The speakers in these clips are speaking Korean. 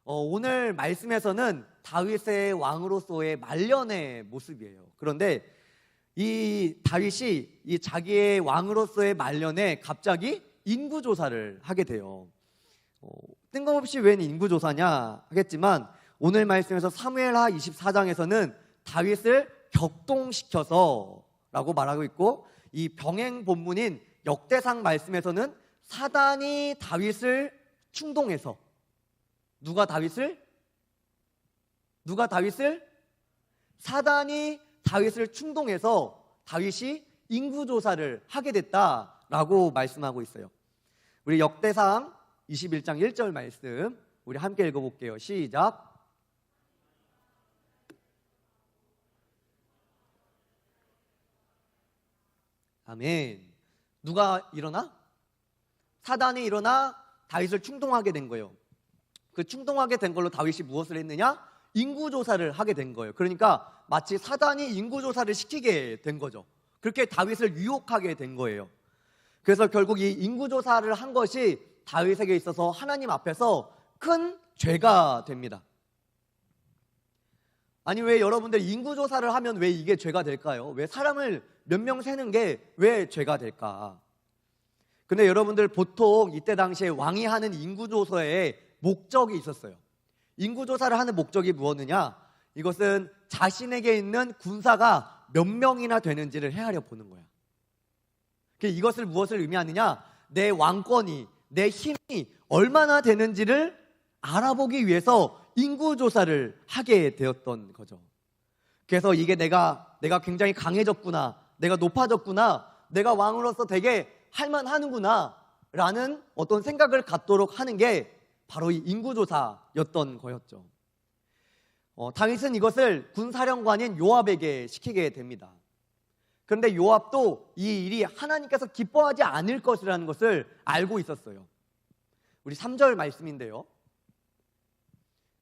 오늘 말씀에서는 다윗의 왕으로서의 말년의 모습이에요. 그런데 이 다윗이 이 자기의 왕으로서의 말년에 갑자기 인구조사를 하게 돼요. 뜬금없이 웬 인구조사냐 하겠지만 오늘 말씀에서 사무엘하 24장에서는 다윗을 격동시켜서 라고 말하고 있고, 이 병행 본문인 역대상 말씀에서는 사단이 다윗을 충동해서 누가 다윗을? 사단이 다윗을 충동해서 다윗이 인구조사를 하게 됐다라고 말씀하고 있어요. 우리 역대상 21장 1절 말씀 우리 함께 읽어볼게요. 시작. 아멘. 누가 일어나? 사단이 일어나 다윗을 충동하게 된 거예요. 그 충동하게 된 걸로 다윗이 무엇을 했느냐? 인구조사를 하게 된 거예요. 그러니까 마치 사단이 인구조사를 시키게 된 거죠. 그렇게 다윗을 유혹하게 된 거예요. 그래서 결국 이 인구조사를 한 것이 다윗에게 있어서 하나님 앞에서 큰 죄가 됩니다. 아니, 왜 여러분들 인구조사를 하면 왜 이게 죄가 될까요? 왜 사람을 몇 명 세는 게 왜 죄가 될까? 근데 여러분들 보통 이때 당시에 왕이 하는 인구조사에 목적이 있었어요. 인구조사를 하는 목적이 무엇이냐? 이것은 자신에게 있는 군사가 몇 명이나 되는지를 헤아려 보는 거야. 이것을 무엇을 의미하느냐? 내 왕권이, 내 힘이 얼마나 되는지를 알아보기 위해서 인구조사를 하게 되었던 거죠. 그래서 이게 내가 굉장히 강해졌구나, 내가 높아졌구나, 내가 왕으로서 되게 할만하는구나 라는 어떤 생각을 갖도록 하는 게 바로 이 인구조사였던 거였죠. 다윗은 이것을 군사령관인 요압에게 시키게 됩니다. 그런데 요압도 이 일이 하나님께서 기뻐하지 않을 것이라는 것을 알고 있었어요. 우리 3절 말씀인데요,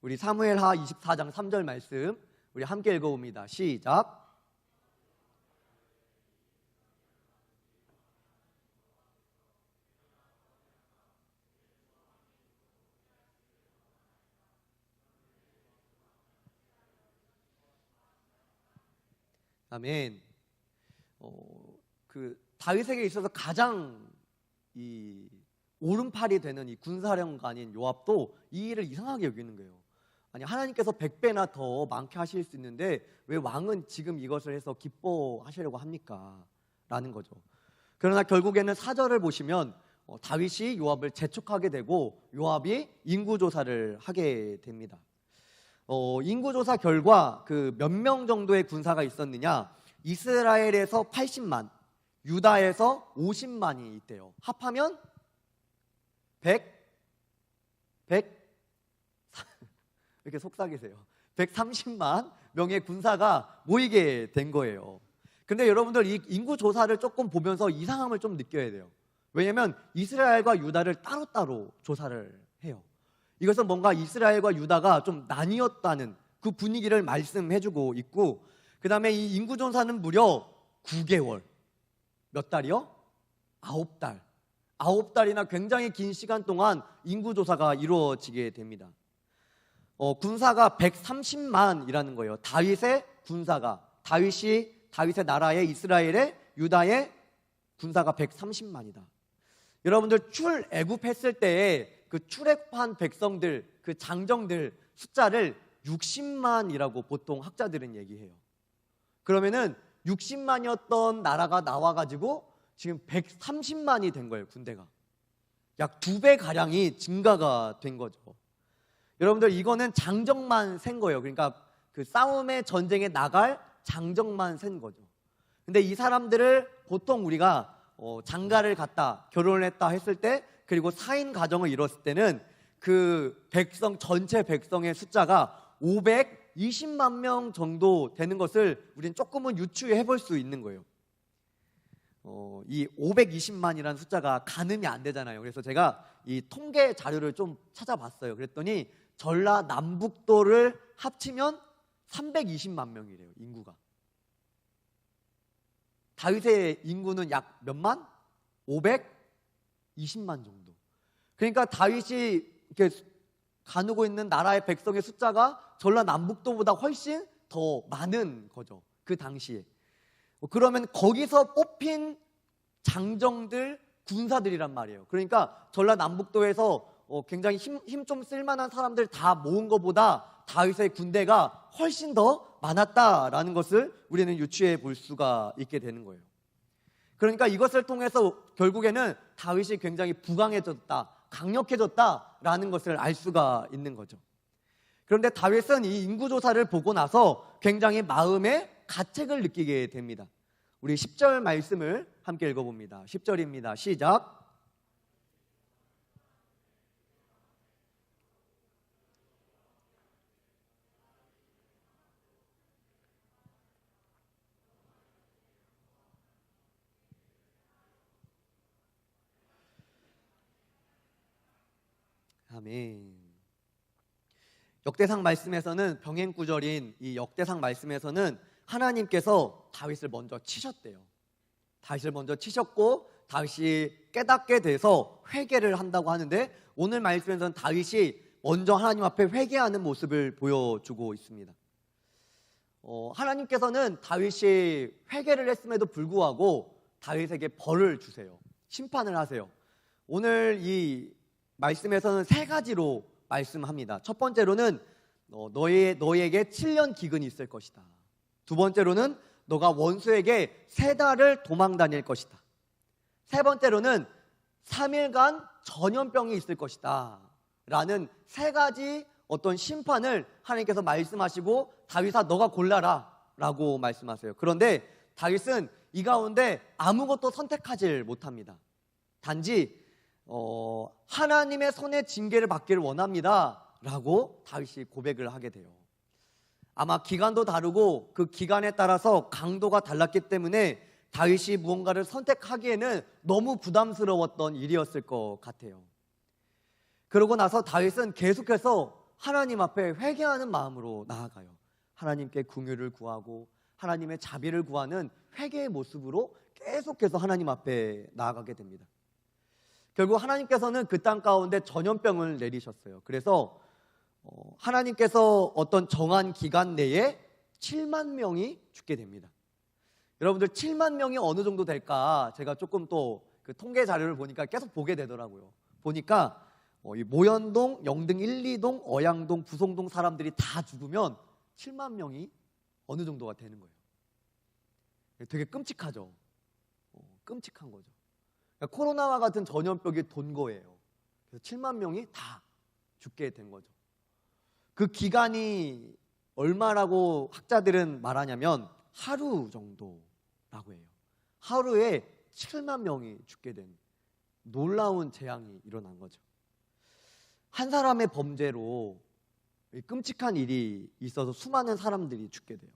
우리 사무엘하 24장 3절 말씀 우리 함께 읽어봅니다. 시작. 아멘. 그 다윗에게 있어서 가장 이 오른팔이 되는 이 군사령관인 요압도 이 일을 이상하게 여기는 거예요. 아니, 하나님께서 100배나 더 많게 하실 수 있는데 왜 왕은 지금 이것을 해서 기뻐하시려고 합니까? 라는 거죠. 그러나 결국에는 4절을 보시면 다윗이 요압을 재촉하게 되고 요압이 인구조사를 하게 됩니다. 인구조사 결과 그 몇 명 정도의 군사가 있었느냐? 이스라엘에서 80만, 유다에서 50만이 있대요. 합하면 100 이렇게 속삭이세요. 130만 명의 군사가 모이게 된 거예요. 근데 여러분들 이 인구조사를 조금 보면서 이상함을 좀 느껴야 돼요. 왜냐하면 이스라엘과 유다를 따로따로 조사를 해요. 이것은 뭔가 이스라엘과 유다가 좀 나뉘었다는 그 분위기를 말씀해주고 있고, 그 다음에 이 인구조사는 무려 9개월, 몇 달이요? 9달. 9달이나 굉장히 긴 시간 동안 인구조사가 이루어지게 됩니다. 군사가 130만이라는 거예요. 다윗의 군사가, 다윗의 나라의 이스라엘의 유다의 군사가 130만이다. 여러분들 출애굽했을 때에 그 출애굽한 백성들, 그 장정들 숫자를 60만이라고 보통 학자들은 얘기해요. 그러면은 60만이었던 나라가 나와가지고 지금 130만이 된 거예요. 군대가 약 2배 가량이 증가가 된 거죠. 여러분들 이거는 장정만 센 거예요. 그러니까 그 싸움의 전쟁에 나갈 장정만 센 거죠. 근데 이 사람들을 보통 우리가 장가를 갔다, 결혼을 했다 했을 때, 그리고 4인 가정을 이뤘을 때는 그 전체 백성의 숫자가 520만 명 정도 되는 것을 우리는 조금은 유추해 볼 수 있는 거예요. 이 520만이라는 숫자가 가늠이 안 되잖아요. 그래서 제가 이 통계 자료를 좀 찾아봤어요. 그랬더니 전라남북도를 합치면 320만 명이래요, 인구가. 다윗의 인구는 약 몇만? 520만 정도. 그러니까 다윗이 이렇게 가누고 있는 나라의 백성의 숫자가 전라남북도보다 훨씬 더 많은 거죠. 그 당시에. 그러면 거기서 뽑힌 장정들, 군사들이란 말이에요. 그러니까 전라남북도에서 굉장히 힘 좀 쓸만한 사람들 다 모은 것보다 다윗의 군대가 훨씬 더 많았다라는 것을 우리는 유추해 볼 수가 있게 되는 거예요. 그러니까 이것을 통해서 결국에는 다윗이 굉장히 부강해졌다, 강력해졌다라는 것을 알 수가 있는 거죠. 그런데 다윗은 이 인구조사를 보고 나서 굉장히 마음에 가책을 느끼게 됩니다. 우리 10절 말씀을 함께 읽어봅니다. 10절입니다. 시작. 아멘. 역대상 말씀에서는 병행구절인 이 역대상 말씀에서는 하나님께서 다윗을 먼저 치셨대요. 다윗을 먼저 치셨고 다윗이 깨닫게 돼서 회개를 한다고 하는데 오늘 말씀에서는 다윗이 먼저 하나님 앞에 회개하는 모습을 보여주고 있습니다. 하나님께서는 다윗이 회개를 했음에도 불구하고 다윗에게 벌을 주세요. 심판을 하세요. 오늘 이 말씀에서는 세 가지로 말씀합니다. 첫 번째로는 너에게 7년 기근이 있을 것이다. 두 번째로는 너가 원수에게 3달을 도망 다닐 것이다. 세 번째로는 3일간 전염병이 있을 것이다 라는 세 가지 어떤 심판을 하나님께서 말씀하시고 다윗아 너가 골라라 라고 말씀하세요. 그런데 다윗은 이 가운데 아무것도 선택하지 못합니다. 단지 하나님의 손에 징계를 받기를 원합니다 라고 다윗이 고백을 하게 돼요. 아마 기간도 다르고 그 기간에 따라서 강도가 달랐기 때문에 다윗이 무언가를 선택하기에는 너무 부담스러웠던 일이었을 것 같아요. 그러고 나서 다윗은 계속해서 하나님 앞에 회개하는 마음으로 나아가요. 하나님께 긍휼을 구하고 하나님의 자비를 구하는 회개의 모습으로 계속해서 하나님 앞에 나아가게 됩니다. 결국 하나님께서는 그 땅 가운데 전염병을 내리셨어요. 그래서 하나님께서 어떤 정한 기간 내에 7만 명이 죽게 됩니다. 여러분들 7만 명이 어느 정도 될까 제가 조금 또 그 통계 자료를 보니까 계속 보게 되더라고요. 보니까 이 모현동, 영등 1, 2동, 어양동, 부송동 사람들이 다 죽으면 7만 명이 어느 정도가 되는 거예요. 되게 끔찍하죠. 끔찍한 거죠. 그러니까 코로나와 같은 전염병이 돈 거예요. 그래서 7만 명이 다 죽게 된 거죠. 그 기간이 얼마라고 학자들은 말하냐면 하루 정도라고 해요. 하루에 7만 명이 죽게 된 놀라운 재앙이 일어난 거죠. 한 사람의 범죄로 끔찍한 일이 있어서 수많은 사람들이 죽게 돼요.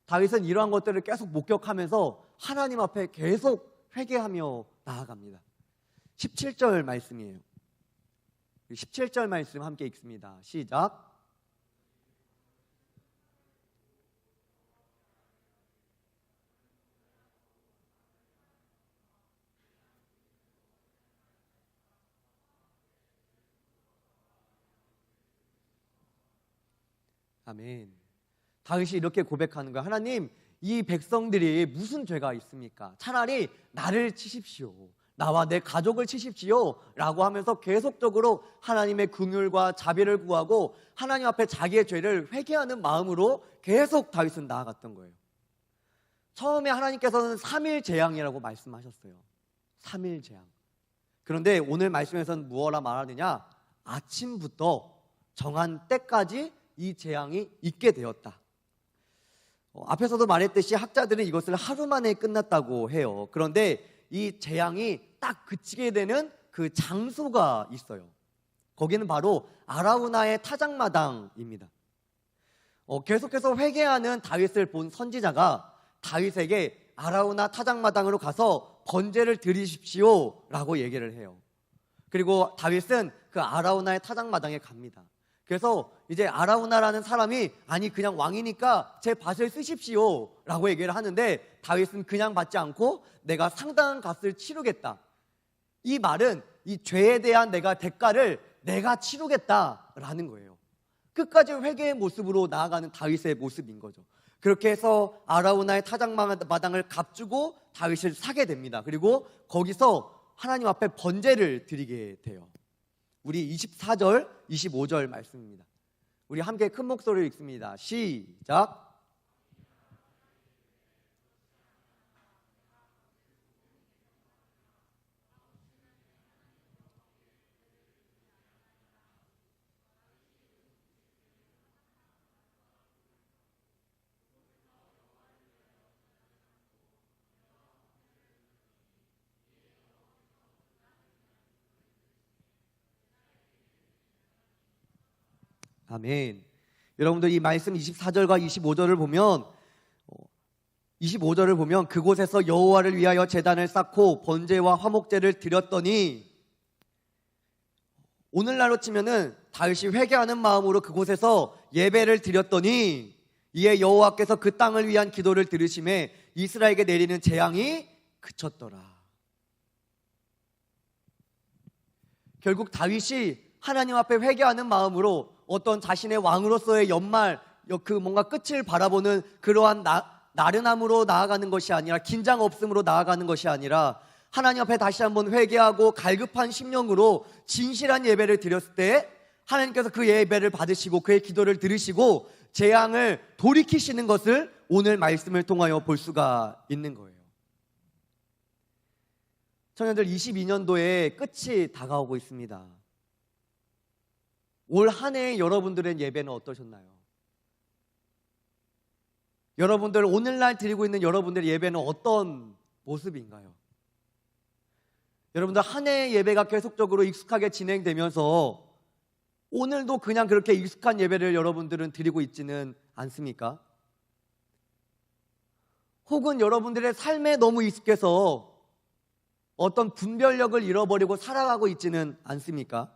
다윗은 이러한 것들을 계속 목격하면서 하나님 앞에 계속 회개하며 나아갑니다. 17절 말씀이에요. 17절 말씀 함께 읽습니다. 시작. 아멘. 다윗이 이렇게 고백하는 거야. 하나님, 이 백성들이 무슨 죄가 있습니까? 차라리 나를 치십시오. 나와 내 가족을 치십시오 라고 하면서 계속적으로 하나님의 긍휼과 자비를 구하고 하나님 앞에 자기의 죄를 회개하는 마음으로 계속 다윗은 나아갔던 거예요. 처음에 하나님께서는 3일 재앙이라고 말씀하셨어요. 3일 재앙. 그런데 오늘 말씀에서는 무엇라 말하느냐? 아침부터 정한 때까지 이 재앙이 있게 되었다. 앞에서도 말했듯이 학자들은 이것을 하루 만에 끝났다고 해요. 그런데 이 재앙이 딱 그치게 되는 그 장소가 있어요. 거기는 바로 아라우나의 타작마당입니다. 계속해서 회개하는 다윗을 본 선지자가 다윗에게 아라우나 타작마당으로 가서 번제를 드리십시오 라고 얘기를 해요. 그리고 다윗은 그 아라우나의 타작마당에 갑니다. 그래서 이제 아라우나라는 사람이 아니 그냥 왕이니까 제 밭을 쓰십시오 라고 얘기를 하는데 다윗은 그냥 받지 않고 내가 상당한 값을 치르겠다. 이 말은 이 죄에 대한 내가 대가를 내가 치르겠다라는 거예요. 끝까지 회개의 모습으로 나아가는 다윗의 모습인 거죠. 그렇게 해서 아라우나의 타작마당을 값주고 다윗을 사게 됩니다. 그리고 거기서 하나님 앞에 번제를 드리게 돼요. 우리 24절, 25절 말씀입니다. 우리 함께 큰 목소리로 읽습니다. 시작. 아멘. 여러분들 이 말씀 24절과 25절을 보면 그곳에서 여호와를 위하여 제단을 쌓고 번제와 화목제를 드렸더니, 오늘날로 치면은 다윗이 회개하는 마음으로 그곳에서 예배를 드렸더니 이에 여호와께서 그 땅을 위한 기도를 들으심에 이스라엘에게 내리는 재앙이 그쳤더라. 결국 다윗이 하나님 앞에 회개하는 마음으로 어떤 자신의 왕으로서의 연말, 그 뭔가 끝을 바라보는 그러한 나른함으로 나아가는 것이 아니라, 긴장 없음으로 나아가는 것이 아니라 하나님 앞에 다시 한번 회개하고 갈급한 심령으로 진실한 예배를 드렸을 때 하나님께서 그 예배를 받으시고 그의 기도를 들으시고 재앙을 돌이키시는 것을 오늘 말씀을 통하여 볼 수가 있는 거예요. 청년들, 22년도에 끝이 다가오고 있습니다. 올 한 해의 여러분들의 예배는 어떠셨나요? 여러분들 오늘날 드리고 있는 여러분들의 예배는 어떤 모습인가요? 여러분들 한 해의 예배가 계속적으로 익숙하게 진행되면서 오늘도 그냥 그렇게 익숙한 예배를 여러분들은 드리고 있지는 않습니까? 혹은 여러분들의 삶에 너무 익숙해서 어떤 분별력을 잃어버리고 살아가고 있지는 않습니까?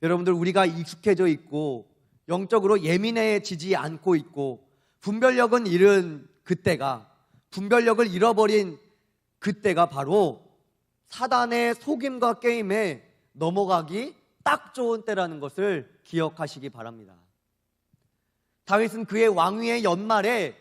여러분들, 우리가 익숙해져 있고 영적으로 예민해지지 않고 있고 분별력은 잃은 그때가, 분별력을 잃어버린 그때가 바로 사단의 속임과 게임에 넘어가기 딱 좋은 때라는 것을 기억하시기 바랍니다. 다윗은 그의 왕위의 연말에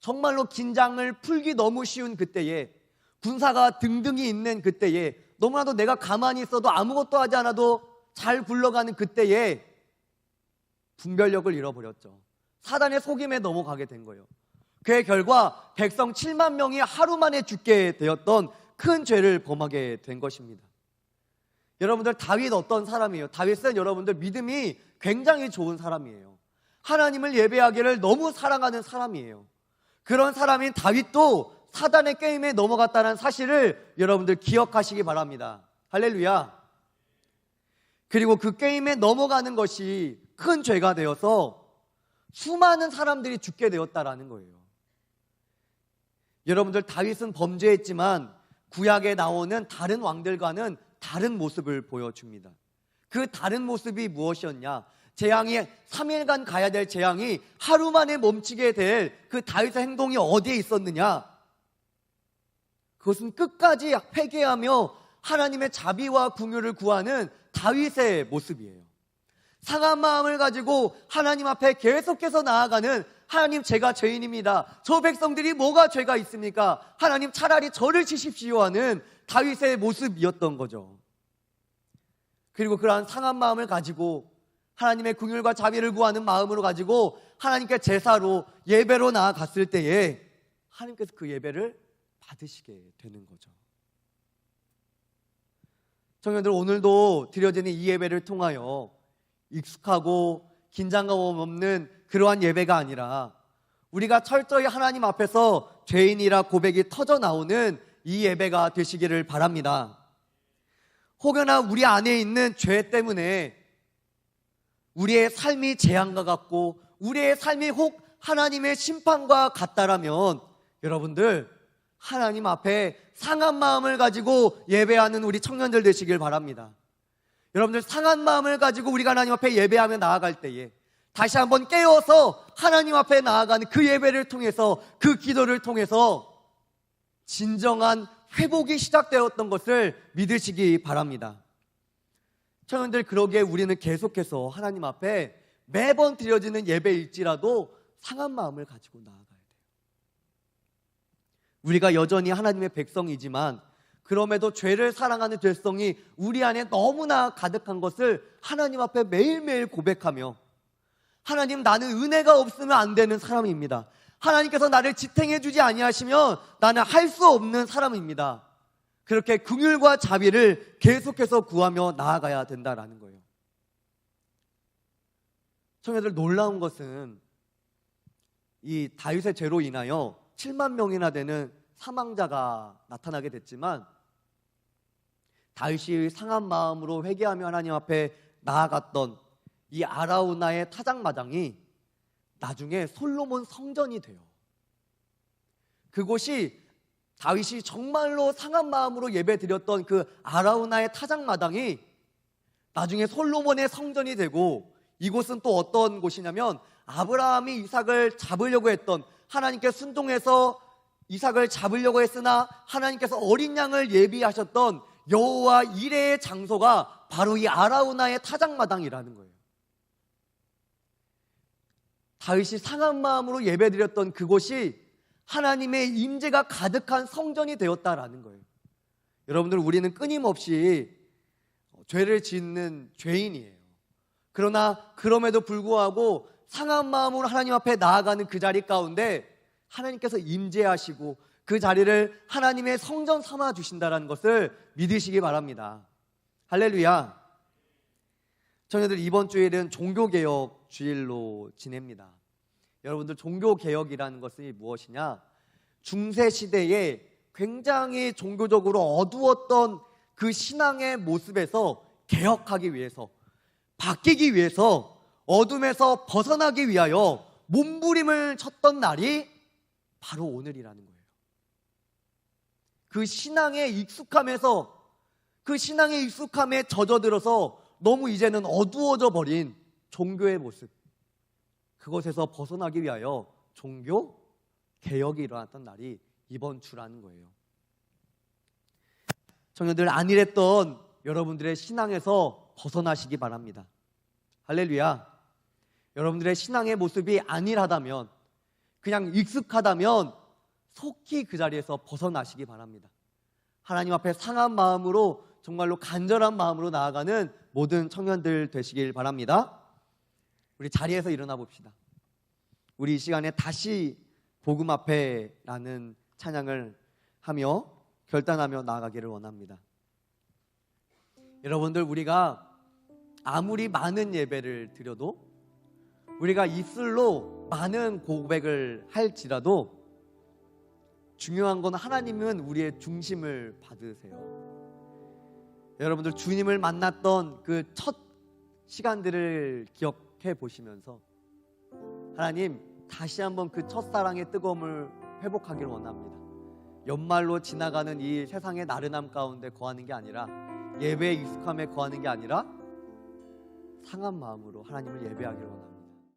정말로 긴장을 풀기 너무 쉬운 그때에, 군사가 등등이 있는 그때에, 너무나도 내가 가만히 있어도 아무것도 하지 않아도 잘 굴러가는 그때에 분별력을 잃어버렸죠. 사단의 속임에 넘어가게 된 거예요. 그의 결과 백성 7만 명이 하루 만에 죽게 되었던 큰 죄를 범하게 된 것입니다. 여러분들, 다윗 어떤 사람이에요? 다윗은 여러분들 믿음이 굉장히 좋은 사람이에요. 하나님을 예배하기를 너무 사랑하는 사람이에요. 그런 사람인 다윗도 사단의 게임에 넘어갔다는 사실을 여러분들 기억하시기 바랍니다. 할렐루야. 그리고 그 게임에 넘어가는 것이 큰 죄가 되어서 수많은 사람들이 죽게 되었다라는 거예요. 여러분들, 다윗은 범죄했지만 구약에 나오는 다른 왕들과는 다른 모습을 보여줍니다. 그 다른 모습이 무엇이었냐? 재앙이 3일간 가야 될 재앙이 하루 만에 멈추게 될 그 다윗의 행동이 어디에 있었느냐? 그것은 끝까지 회개하며 하나님의 자비와 긍휼을 구하는 다윗의 모습이에요. 상한 마음을 가지고 하나님 앞에 계속해서 나아가는, 하나님, 제가 죄인입니다. 저 백성들이 뭐가 죄가 있습니까? 하나님, 차라리 저를 치십시오 하는 다윗의 모습이었던 거죠. 그리고 그러한 상한 마음을 가지고 하나님의 긍휼과 자비를 구하는 마음으로 가지고 하나님께 제사로 예배로 나아갔을 때에 하나님께서 그 예배를 받으시게 되는 거죠. 청년들, 오늘도 드려지는 이 예배를 통하여 익숙하고 긴장감 없는 그러한 예배가 아니라 우리가 철저히 하나님 앞에서 죄인이라 고백이 터져 나오는 이 예배가 되시기를 바랍니다. 혹여나 우리 안에 있는 죄 때문에 우리의 삶이 재앙과 같고 우리의 삶이 혹 하나님의 심판과 같다라면 여러분들, 하나님 앞에 상한 마음을 가지고 예배하는 우리 청년들 되시길 바랍니다. 여러분들, 상한 마음을 가지고 우리가 하나님 앞에 예배하며 나아갈 때에 다시 한번 깨어서 하나님 앞에 나아가는 그 예배를 통해서, 그 기도를 통해서 진정한 회복이 시작되었던 것을 믿으시기 바랍니다. 청년들, 그러기에 우리는 계속해서 하나님 앞에 매번 드려지는 예배일지라도 상한 마음을 가지고 나아가야 돼요. 우리가 여전히 하나님의 백성이지만 그럼에도 죄를 사랑하는 죄성이 우리 안에 너무나 가득한 것을 하나님 앞에 매일매일 고백하며, 하나님, 나는 은혜가 없으면 안 되는 사람입니다. 하나님께서 나를 지탱해 주지 아니하시면 나는 할 수 없는 사람입니다. 그렇게 긍휼과 자비를 계속해서 구하며 나아가야 된다라는 거예요. 청년들, 놀라운 것은 이 다윗의 죄로 인하여 7만 명이나 되는 사망자가 나타나게 됐지만, 다윗이 상한 마음으로 회개하며 하나님 앞에 나아갔던 이 아라우나의 타작마당이 나중에 솔로몬 성전이 돼요. 그곳이 다윗이 정말로 상한 마음으로 예배드렸던 그 아라우나의 타작마당이 나중에 솔로몬의 성전이 되고, 이곳은 또 어떤 곳이냐면 아브라함이 이삭을 잡으려고 했던, 하나님께 순종해서 이삭을 잡으려고 했으나 하나님께서 어린 양을 예비하셨던 여호와 이레의 장소가 바로 이 아라우나의 타작마당이라는 거예요. 다윗이 상한 마음으로 예배드렸던 그곳이 하나님의 임재가 가득한 성전이 되었다라는 거예요. 여러분들, 우리는 끊임없이 죄를 짓는 죄인이에요. 그러나 그럼에도 불구하고 상한 마음으로 하나님 앞에 나아가는 그 자리 가운데 하나님께서 임재하시고 그 자리를 하나님의 성전 삼아 주신다는 것을 믿으시기 바랍니다. 할렐루야. 청년들, 이번 주일은 종교개혁 주일로 지냅니다. 여러분들, 종교개혁이라는 것이 무엇이냐? 중세시대에 굉장히 종교적으로 어두웠던 그 신앙의 모습에서 개혁하기 위해서, 바뀌기 위해서, 어둠에서 벗어나기 위하여 몸부림을 쳤던 날이 바로 오늘이라는 거예요. 그 신앙에 익숙함에서, 그 신앙의 익숙함에 젖어들어서 너무 이제는 어두워져 버린 종교의 모습, 그것에서 벗어나기 위하여 종교 개혁이 일어났던 날이 이번 주라는 거예요. 청년들, 안일했던 여러분들의 신앙에서 벗어나시기 바랍니다. 할렐루야. 여러분들의 신앙의 모습이 안일하다면, 그냥 익숙하다면 속히 그 자리에서 벗어나시기 바랍니다. 하나님 앞에 상한 마음으로, 정말로 간절한 마음으로 나아가는 모든 청년들 되시길 바랍니다. 우리 자리에서 일어나 봅시다. 우리 이 시간에 다시 복음 앞에라는 찬양을 하며 결단하며 나아가기를 원합니다. 여러분들, 우리가 아무리 많은 예배를 드려도, 우리가 입술로 많은 고백을 할지라도 중요한 건 하나님은 우리의 중심을 받으세요. 여러분들, 주님을 만났던 그 첫 시간들을 기억해 보시면서 하나님, 다시 한번 그 첫사랑의 뜨거움을 회복하기를 원합니다. 연말로 지나가는 이 세상의 나른함 가운데 거하는 게 아니라, 예배의 익숙함에 거하는 게 아니라 상한 마음으로 하나님을 예배하기를 원합니다.